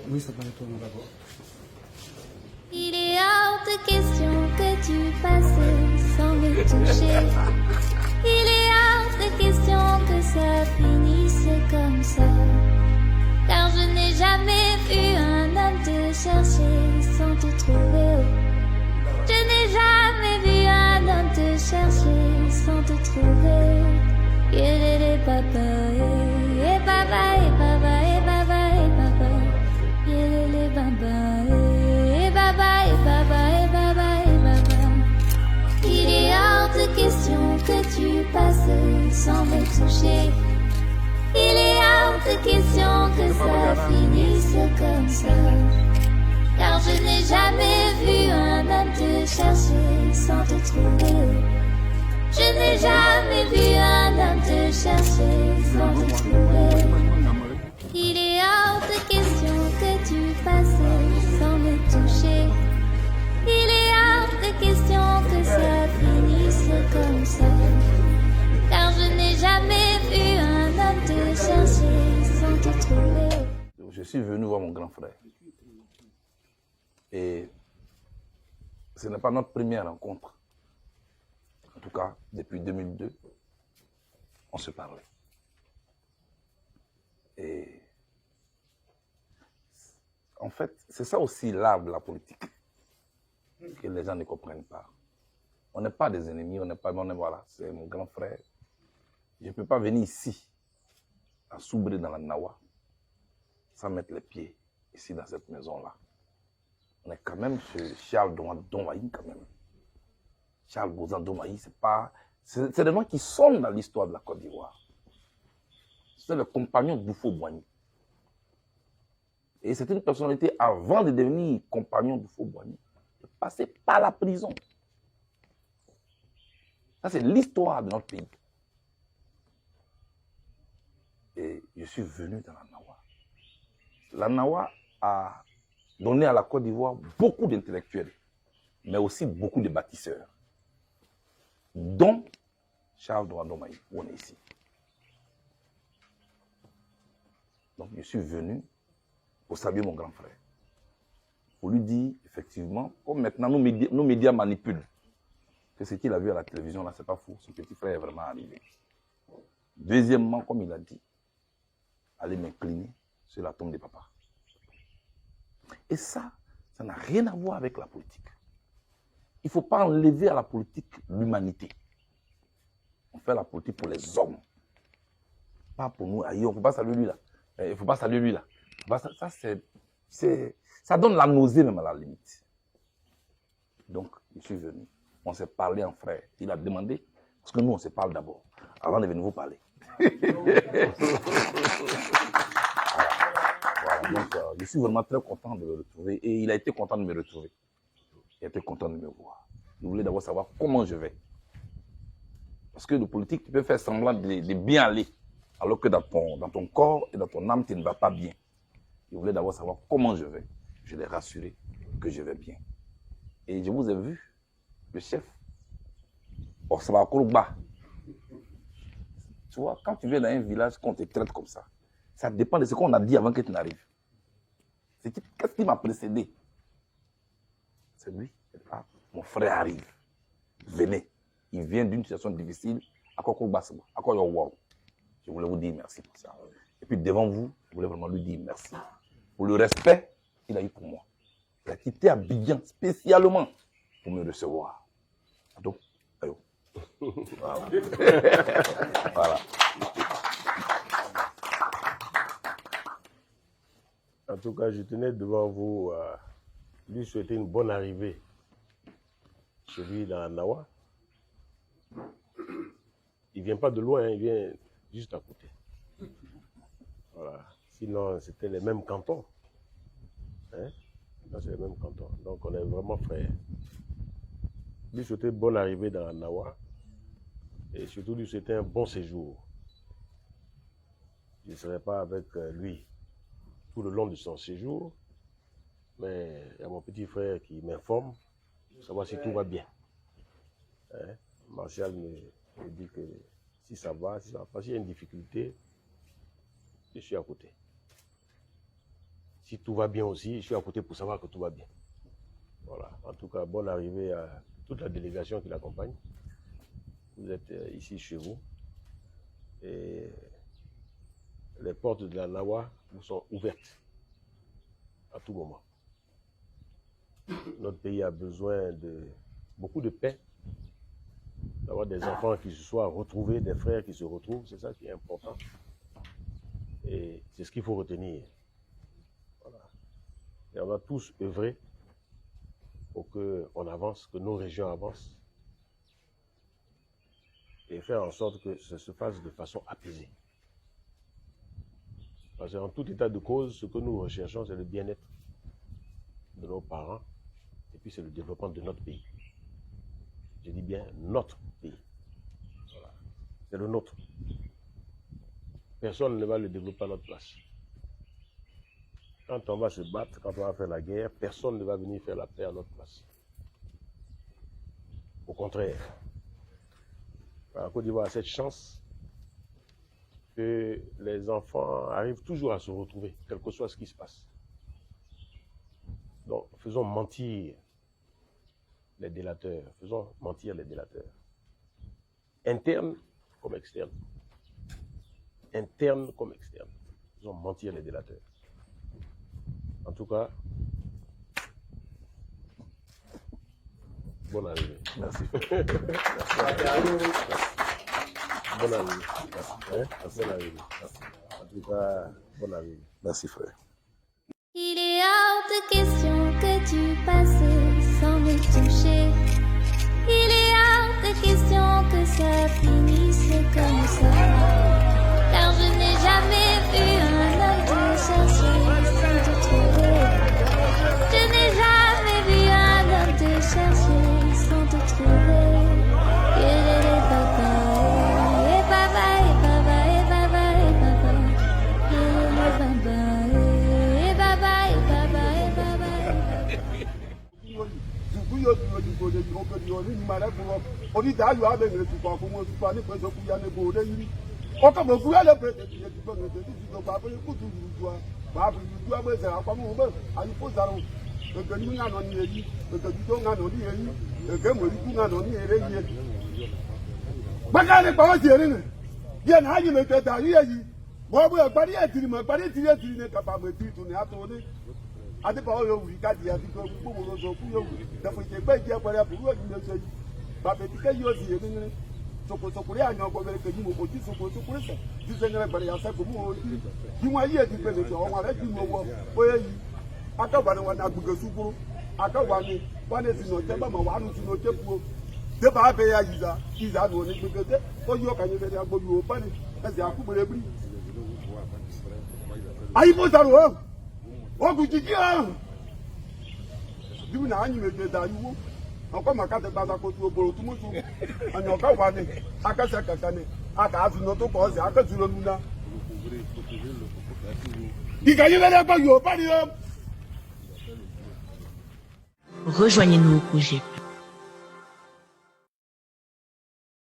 Oui, ça va être d'abord. Il est hors de question que tu passes sans me toucher. Il est hors de question que ça finisse comme ça. Car je n'ai jamais vu un homme te chercher sans te trouver. Je n'ai jamais vu un homme te chercher sans te trouver. Yélélé papa, et papa, et papa, et papa, et papa. Yélélé papa, et papa, et papa, et papa, et papa. Il est hors de question que tu passes sans me toucher. Il est hors de question que ça finisse comme ça. Car je n'ai jamais vu un homme te chercher sans te trouver. Je n'ai jamais vu un homme te chercher sans te trouver. Il est hors de question que tu passes sans me toucher. Il est hors de question que ça finisse comme ça. Car je n'ai jamais vu un homme te chercher sans te trouver. Je suis venu voir mon grand frère. Et ce n'est pas notre première rencontre. En tout cas, depuis 2002, on se parlait. Et en fait, c'est ça aussi l'art de la politique, que les gens ne comprennent pas. On n'est pas des ennemis, voilà, c'est mon grand frère. Je ne peux pas venir ici, à Soubré dans la Nawa, sans mettre les pieds ici dans cette maison-là. On est quand même chez Charles Domaï, quand même. Charles Bozan Domaï, c'est des gens qui sont dans l'histoire de la Côte d'Ivoire. C'est le compagnon d'Oufo Boigny. Et c'est une personnalité, avant de devenir compagnon d'Oufo Boigny, de passer par la prison. Ça, c'est l'histoire de notre pays. Et je suis venu dans la Nawa. La Nawa a donné à la Côte d'Ivoire beaucoup d'intellectuels, mais aussi beaucoup de bâtisseurs, dont Charles Domaï, où on est ici. Donc je suis venu pour saluer mon grand frère, pour lui dire, effectivement, comme maintenant nos médias manipulent, que ce qu'il a vu à la télévision, là, c'est pas faux, son petit frère est vraiment arrivé. Deuxièmement, comme il a dit, aller m'incliner sur la tombe de papa. Et ça n'a rien à voir avec la politique. Il ne faut pas enlever à la politique l'humanité. On fait la politique pour les hommes. Pas pour nous. Il ne faut pas saluer lui là. Il ne faut pas saluer lui là. Ça donne la nausée même à la limite. Donc, je suis venu. On s'est parlé en frère. Il a demandé, parce que nous, on se parle d'abord, avant de venir vous parler. Voilà, donc, je suis vraiment très content de le retrouver. Et il a été content de me retrouver. Il a été content de me voir. Il voulait d'abord savoir comment je vais. Parce que le politique, tu peux faire semblant de bien aller, alors que dans ton corps et dans ton âme, tu ne vas pas bien. Il voulait d'abord savoir comment je vais. Je l'ai rassuré que je vais bien. Et je vous ai vu, le chef, ça va bas. Tu vois, quand tu viens dans un village, qu'on te traite comme ça dépend de ce qu'on a dit avant que tu n'arrives. Qu'est-ce qui m'a précédé? C'est lui. Mon frère arrive. Venez. Il vient d'une situation difficile. Je voulais vous dire merci pour ça. Et puis devant vous, je voulais vraiment lui dire merci. Pour le respect qu'il a eu pour moi. Il a quitté Abidjan spécialement pour me recevoir. Donc, voilà. Voilà. En tout cas, je tenais devant vous lui souhaiter une bonne arrivée chez lui dans Nawa. Il ne vient pas de loin, il vient juste à côté. Voilà. Sinon, c'était les mêmes cantons. Hein? C'est les mêmes cantons. Donc, on est vraiment frères. Lui souhaiter une bonne arrivée dans la Nawa. Et surtout, lui souhaiter un bon séjour. Je ne serai pas avec lui tout le long de son séjour. Mais il y a mon petit frère qui m'informe pour savoir si tout va bien. Hein? Martial me dit que si ça va, s'il y a une difficulté, je suis à côté. Si tout va bien aussi, je suis à côté pour savoir que tout va bien. Voilà. En tout cas, bonne arrivée à toute la délégation qui l'accompagne. Vous êtes ici chez vous. Et les portes de la Nawa vous sont ouvertes à tout moment. Notre pays a besoin de beaucoup de paix, d'avoir des enfants qui se soient retrouvés, des frères qui se retrouvent, c'est ça qui est important. Et c'est ce qu'il faut retenir. Voilà. Et on va tous œuvrer pour qu'on avance, que nos régions avancent, et faire en sorte que ça se fasse de façon apaisée. Parce qu'en tout état de cause, ce que nous recherchons, c'est le bien-être de nos parents, et puis c'est le développement de notre pays. Je dis bien notre pays. Voilà. C'est le nôtre. Personne ne va le développer à notre place. Quand on va se battre, quand on va faire la guerre, personne ne va venir faire la paix à notre place. Au contraire, la Côte d'Ivoire a cette chance que les enfants arrivent toujours à se retrouver, quel que soit ce qui se passe. Donc, faisons mentir les délateurs, faisons mentir les délateurs. Internes comme externes. Internes comme externes. Faisons mentir les délateurs. En tout cas, bonne arrivée. Merci. Bonne arrivée. Hein? Bonne arrivée. En tout cas, bonne arrivée. Merci, frère. Il est hors de question que tu passes sans me toucher. Il est hors de question que ça finisse comme ça. Car je n'ai jamais vu un homme te chercher sans te trouver. Je n'ai jamais vu un homme te chercher sans te trouver. Et papa, et papa, et papa, et papa, et papa, et papa. Adebawo yo wuri kadi ya biko gbogbo lo so ku yo wuri da fo je gbe je pare buru o ni so yi ba be dike yo si emi ni soko re ayan go bere ke yi mo ko ti soko se ti se ngere bare ya se go mu o ti yi won yi e ti pe le so won re ti mo wo o ye yi aka ba ni won na gbuge suguru aka wa ni wa ne si no je ba ma wa nu si no je pu o de ba be ya yiza no ni gbuge de o yo ka ni be ya gbo yo ba ni e se akubere bri ayi mo taro o ogun jiji ahun dibu na anyi meje da yiwo ọkọ maka te gbasa ko tu oboro tu mutu anya ọka wa ni akase kaka ni aka azu no to ko se akase ro nuna diga yi lele gbo yo ba ni o. Rejoignez-nous au projet